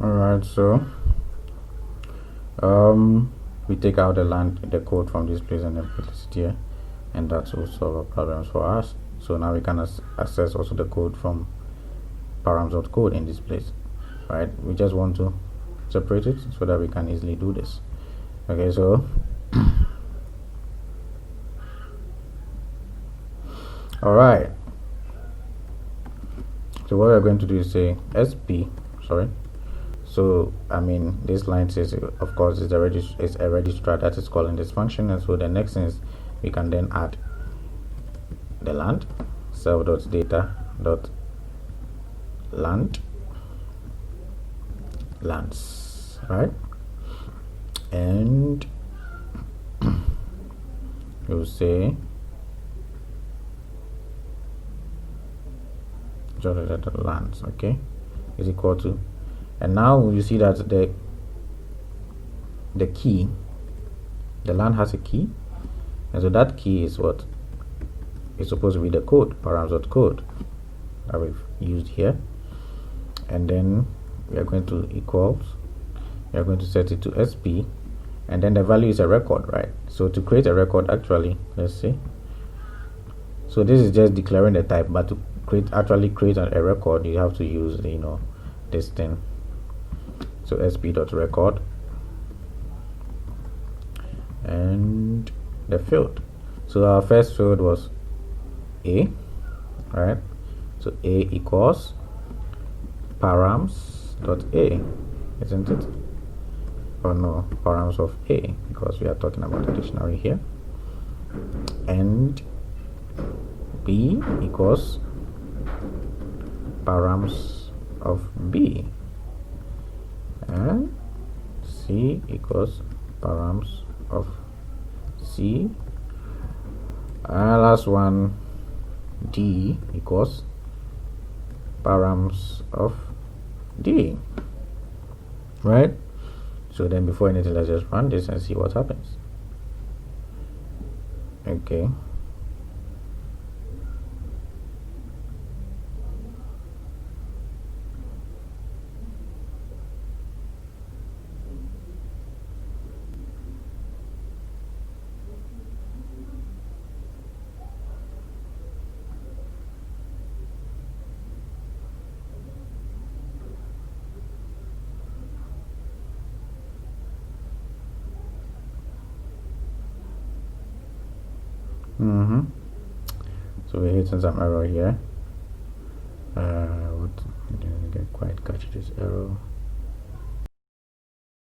Alright, so we take out the code from this place and then put it here, and that will solve our problems for us. So now we can access also the code from params.code in this place, right? We just want to separate it so that we can easily do this. Okay, so all right, so what we're going to do is say so I mean this line says, of course, it's a registrar that is calling this function, and so the next thing is we can then add the land self.data.land lands, right? And you'll say lands, okay, is equal to, and now you see that the key, the land has a key, and so that key is what is supposed to be the code, params.code that we've used here. And then we are going to equals, we are going to set it to sp, and then the value is a record, right? So to create a record, actually, let's see, so this is just declaring the type, but to actually create a record, you have to use this thing. So sp.record and the field. So our first field was a, right? So a equals params.a, isn't it? Or no, params of a, because we are talking about the dictionary here. And b equals params of b, and c equals params of c, and last one, d equals params of d, right? So then before anything, let's just run this and see what happens. Okay, so we're hitting some error here. What, I didn't quite catch this error.